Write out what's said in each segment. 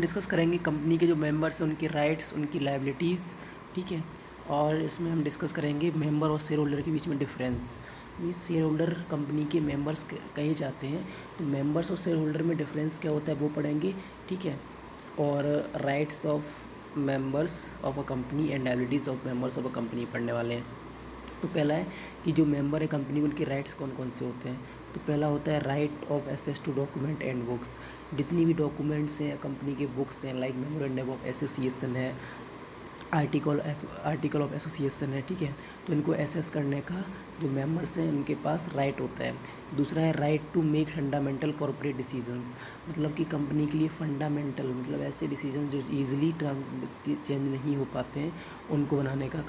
Discuss करेंगे company के जो मेंबर्स हैं उनके राइट्स, उनकी लायबिलिटीज़, ठीक है। और इसमें हम डिस्कस करेंगे मेंबर और शेयर होल्डर के बीच में difference. Means share holder company के मेंबर्स कहे जाते हैं, तो मेंबर्स और शेयर होल्डर में डिफरेंस क्या होता है वो पढ़ेंगे, ठीक है। और rights of members of a company and liabilities of members of a company पढ़ने वाले हैं। तो पहला है कि जो मेंबर है कंपनी में उनके राइट्स कौन कौन से होते हैं। तो पहला होता है right of access to document and books. जितनी भी डॉक्यूमेंट्स हैं कंपनी के, बुक्स हैं, लाइक मेमोरेंडम ऑफ एसोसिएशन है, आर्टिकल ऑफ एसोसिएशन है, ठीक है। तो इनको एसेस करने का जो मेंबर्स हैं उनके पास राइट होता है। दूसरा है right to make fundamental corporate decisions. मतलब कि कंपनी के लिए फंडामेंटल मतलब ऐसे डिसीजन जो ईजिली चेंज नहीं हो पाते हैं उनको बनाने का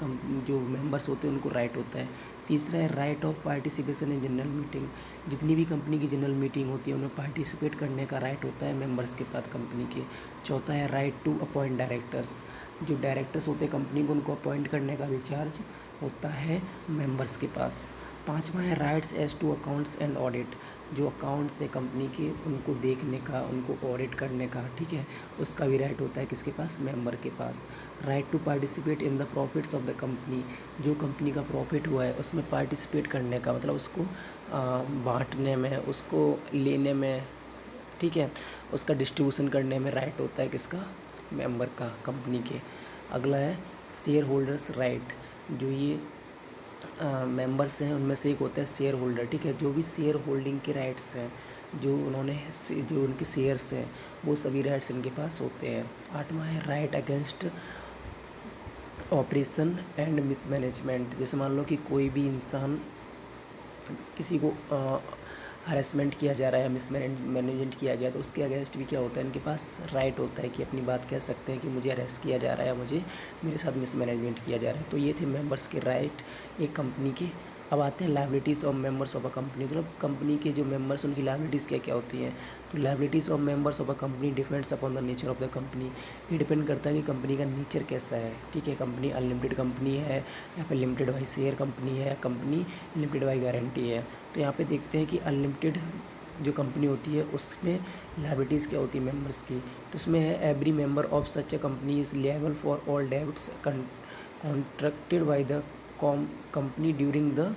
जो मेंबर्स होते हैं उनको राइट होता है। तीसरा है right of participation in general meeting. जितनी भी कंपनी की जनरल मीटिंग होती है उन्हें पार्टिसिपेट करने का राइट होता है मेंबर्स के पास कंपनी के। चौथा है राइट टू अपॉइंट डायरेक्टर्स। जो डायरेक्टर्स होते हैं कंपनी को उनको अपॉइंट करने का भी चार्ज होता है मेंबर्स के पास। पांचवा है rights as to accounts and audit. जो अकाउंट्स है कंपनी के उनको देखने का, उनको ऑडिट करने का, ठीक है, उसका भी राइट होता है किसके पास, मेंबर के पास। Right to participate in the profits of the company. जो कंपनी का प्रॉफिट हुआ है उसमें पार्टिसिपेट करने का मतलब उसको बांटने में, उसको लेने में, ठीक है, उसका डिस्ट्रीब्यूशन करने में राइट होता है किसका, मेंबर का, कंपनी के। अगला है शेयर होल्डर्स राइट। जो ये मेंबर्स हैं उनमें से एक होता है शेयर होल्डर, ठीक है। जो भी शेयर होल्डिंग के राइट्स हैं, जो उनके शेयर्स हैं वो सभी राइट्स इनके पास होते हैं। आठवां है right against operation and mismanagement. जैसे मान लो कि कोई भी इंसान, किसी को हरेसमेंट किया जा रहा है, मिसमैनेजमेंट किया गया, तो उसके अगेंस्ट भी क्या होता है, इनके पास राइट होता है कि अपनी बात कह सकते हैं कि मुझे अरेस्ट किया जा रहा है, मुझे मेरे साथ मिसमैनेजमेंट किया जा रहा है। तो ये थे मेंबर्स के राइट एक कंपनी के। अब आते हैं liabilities of members of a company. मतलब कंपनी के जो मेंबर्स उनकी लायबिलिटीज़ क्या क्या होती हैं। तो liabilities of members of a company depends upon the nature of the company. ये डिपेंड करता है कि कंपनी का नेचर कैसा है, ठीक है। कंपनी अनलिमिटेड कंपनी है या फिर लिमिटेड बाई शेयर कंपनी है, कंपनी लिमिटेड बाई गारंटी है। तो यहाँ पे देखते हैं कि अनलिमिटेड जो कंपनी होती है उसमें लायबिलिटीज़ क्या होती है मेंबर्स की। तो उसमें है every member of such a company is liable for all debts contracted by the company during the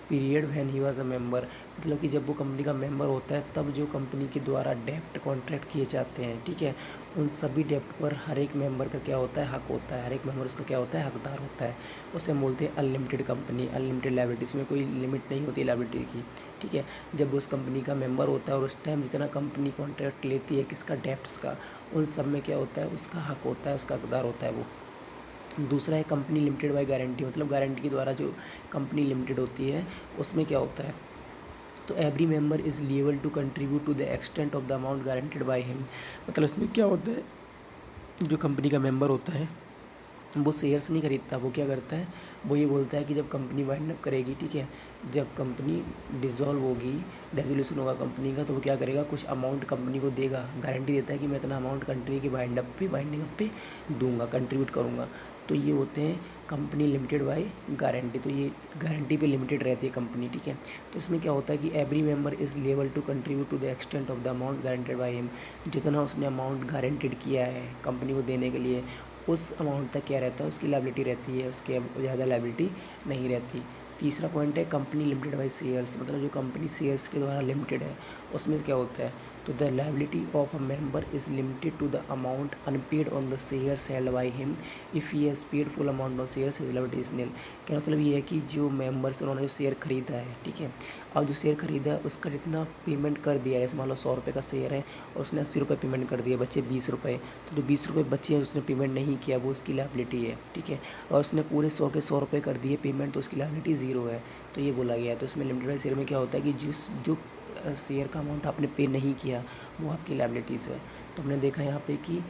period when he was a member. मतलब कि जब वो कंपनी का मेंबर होता है तब जो कंपनी के द्वारा डेप्ट कॉन्ट्रैक्ट किए जाते हैं, ठीक है, उन सभी डेप्ट पर हर एक मेंबर का क्या होता है, हक होता है। हर एक मेंबर उसका क्या होता है, हकदार होता है। उसे हम बोलते हैं अनलिमिटेड कंपनी, अनलिमिटेड लायबिलिटीज़ में कोई लिमिट नहीं होती लायबिलिटी की, ठीक है। जब उस कंपनी का मेंबर होता है और उस टाइम जितना कंपनी कॉन्ट्रैक्ट लेती है किसका, डेप्ट्स का, उन सब में क्या होता है, उसका हक होता है, उसका हकदार होता है वो। दूसरा है कंपनी लिमिटेड बाय गारंटी। मतलब गारंटी के द्वारा जो कंपनी लिमिटेड होती है उसमें क्या होता है, तो every member is liable to contribute to the extent of the amount guaranteed by him. मतलब इसमें क्या होता है, जो कंपनी का मेंबर होता है वो शेयर्स नहीं खरीदता, वो क्या करता है, वो ये बोलता है कि जब कंपनी वाइंड अप करेगी, ठीक है, जब कंपनी डिसॉल्व होगी, डेजोल्यूशन होगा कंपनी का, तो वो क्या करेगा, कुछ अमाउंट कंपनी को देगा, गारंटी देता है कि मैं इतना अमाउंट कंपनी के वाइंडिंग अप पे दूंगा, कंट्रीब्यूट करूँगा। तो ये होते हैं कंपनी लिमिटेड बाय गारंटी। तो ये गारंटी पे लिमिटेड रहती है कंपनी, ठीक है। तो इसमें क्या होता है कि every member is liable to contribute to the extent of the amount guaranteed by him. जितना उसने अमाउंट गारंटेड किया है कंपनी को देने के लिए, उस अमाउंट तक क्या रहता है, उसकी लायबिलिटी रहती है, उसके ज़्यादा लायबिलिटी नहीं रहती। तीसरा पॉइंट है कंपनी लिमिटेड बाई शेयर्स। मतलब जो कंपनी शेयर्स के द्वारा लिमिटेड है उसमें क्या होता है, तो the liability of a member is limited to the amount unpaid on the shares held by him. If he has paid full amount on shares his liability is nil. क्या मतलब ये है कि जो मेंबर्स उन्होंने जो शेयर खरीदा है, ठीक है, अब जो शेयर खरीदा है उसका जितना पेमेंट कर दिया है, जैसे मान लो 100 रुपये का शेयर है और उसने 80 रुपये पेमेंट कर दिए, बचे 20 रुपये, तो जो 20 रुपये बचे हैं उसने पेमेंट नहीं किया, वो उसकी लायबिलिटी है, ठीक है। और उसने पूरे 100 के 100 रुपये कर दिए पेमेंट, तो उसकी लायबिलिटी ज़ीरो है। तो ये बोला गया है। तो इसमें लिमिटेड बाई शेयर में क्या होता है कि जो शेयर का अमाउंट आपने पे नहीं किया वो आपकी लायबिलिटीज़ है। तो हमने देखा यहाँ पे कि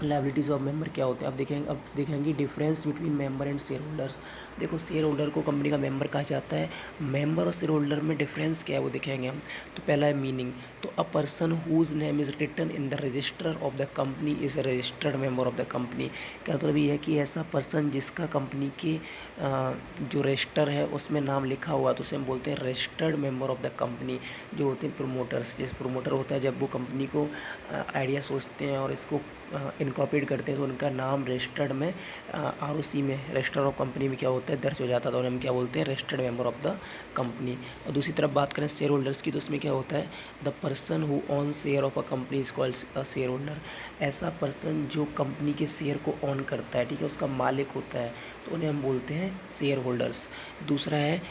लायबिलिटीज़ ऑफ मेंबर क्या होते हैं। अब देखेंगे difference between member and share holders. देखो शेयर होल्डर को कंपनी का मेंबर कहा जाता है, मेंबर और शेयर होल्डर में डिफरेंस क्या है वो देखेंगे हम। तो पहला है मीनिंग। तो a person whose name is written in the register of the company is a registered member of the company. क्या मतलब ये है कि ऐसा पर्सन जिसका कंपनी के जो रजिस्टर है उसमें नाम लिखा हुआ, तो उसे हम बोलते हैं registered member of the company. जो होते हैं प्रोमोटर्स, जैसे प्रोमोटर होता है जब वो कंपनी को आइडिया सोचते हैं और इसको इनकॉर्पोरेट करते हैं तो उनका नाम रजिस्टर्ड में ROC में रजिस्टर ऑफ कंपनी में क्या होता है, दर्ज हो जाता है, तो उन्हें हम क्या बोलते हैं, registered member of the company. और दूसरी तरफ बात करें शेयर होल्डर्स की, तो उसमें क्या होता है, the person who on share of a company is called a share holder. ऐसा पर्सन जो कंपनी के शेयर को ऑन करता है, ठीक है, उसका मालिक होता है, तो उन्हें हम बोलते हैं शेयर होल्डर्स। दूसरा है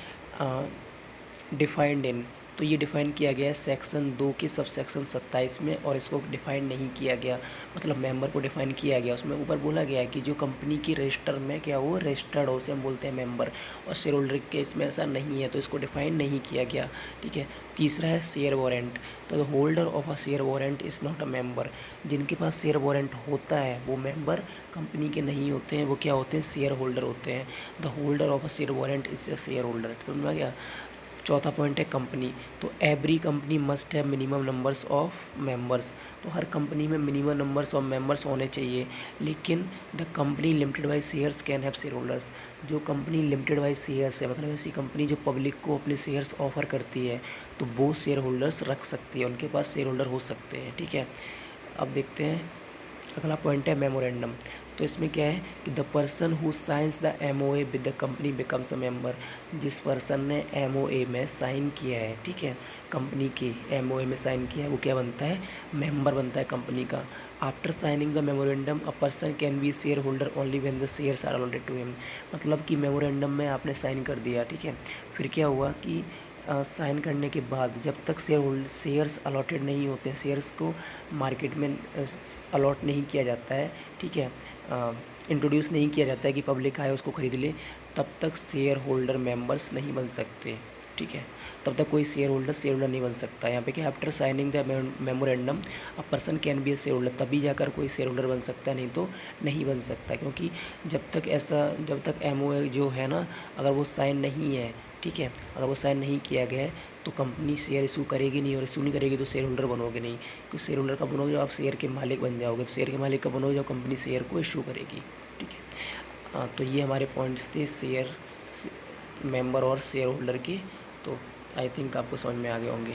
डिफाइंड इन, तो ये डिफ़ाइन किया गया है सेक्शन 2 के सब सेक्शन 27 में, और इसको डिफ़ाइन नहीं किया गया, मतलब मेंबर को डिफ़ाइन किया गया। उसमें ऊपर बोला गया है कि जो कंपनी की रजिस्टर में क्या हो, रजिस्टर्ड हो, उसे हम बोलते हैं मेंबर, और शेयर होल्डर के इसमें ऐसा नहीं है, तो इसको डिफ़ाइन नहीं किया गया, ठीक है। तीसरा है शेयर वारंट, तो the holder of a share warrant is not a member. जिनके पास शेयर वारंट होता है वो मेंबर कंपनी के नहीं होते हैं, वो क्या होते हैं, शेयर होल्डर होते हैं। The holder of a share warrant is a share holder, समझ में गया। चौथा पॉइंट है कंपनी, तो every company must have minimum numbers of members, तो हर कंपनी में मिनिमम नंबर्स ऑफ मेंबर्स होने चाहिए, लेकिन the company limited by shares can have share holders. जो कंपनी लिमिटेड बाय शेयर्स है, मतलब ऐसी कंपनी जो पब्लिक को अपने शेयर्स ऑफर करती है, तो वो शेयर होल्डर्स रख सकती है, उनके पास शेयर होल्डर हो सकते हैं, ठीक है। अब देखते हैं अगला पॉइंट है मेमोरेंडम, तो इसमें क्या है कि the person who science the MOA with the company becomes a member. जिस पर्सन ने MOA में साइन किया है, ठीक है, कंपनी की MOA में साइन किया है, वो क्या बनता है, मेंबर बनता है कंपनी का। After signing the memorandum a person can be shareholder only when the shares are allotted to him. मतलब कि मेमोरेंडम में आपने साइन कर दिया, ठीक है, फिर क्या हुआ कि साइन करने के बाद जब तक शेयर्स अलॉटेड नहीं होते हैं, शेयर्स को मार्केट में अलॉट नहीं किया जाता है, ठीक है, इंट्रोड्यूस नहीं किया जाता है कि पब्लिक आए उसको ख़रीद ले, तब तक शेयर होल्डर मेंबर्स नहीं बन सकते, ठीक है। तब तक कोई शेयर होल्डर नहीं बन सकता। यहाँ पे क्या, after signing the memorandum a person can B A share holder, तभी जाकर कोई शेयर होल्डर बन सकता है, नहीं तो नहीं बन सकता, क्योंकि जब तक MOA जो है ना, अगर वो साइन नहीं है, ठीक है, अगर वो साइन नहीं किया गया है तो कंपनी शेयर इशू करेगी नहीं, और इशू नहीं करेगी तो शेयर होल्डर बनोगे नहीं। तो शेयर होल्डर कब बनोगे, जब आप शेयर के मालिक बन जाओगे, तो शेयर के मालिक कब बनोगे, जब कंपनी शेयर को इशू करेगी, ठीक है। तो ये हमारे पॉइंट्स थे शेयर मेंबर और शेयर होल्डर के, तो आई थिंक आपको समझ में आ गए होंगे।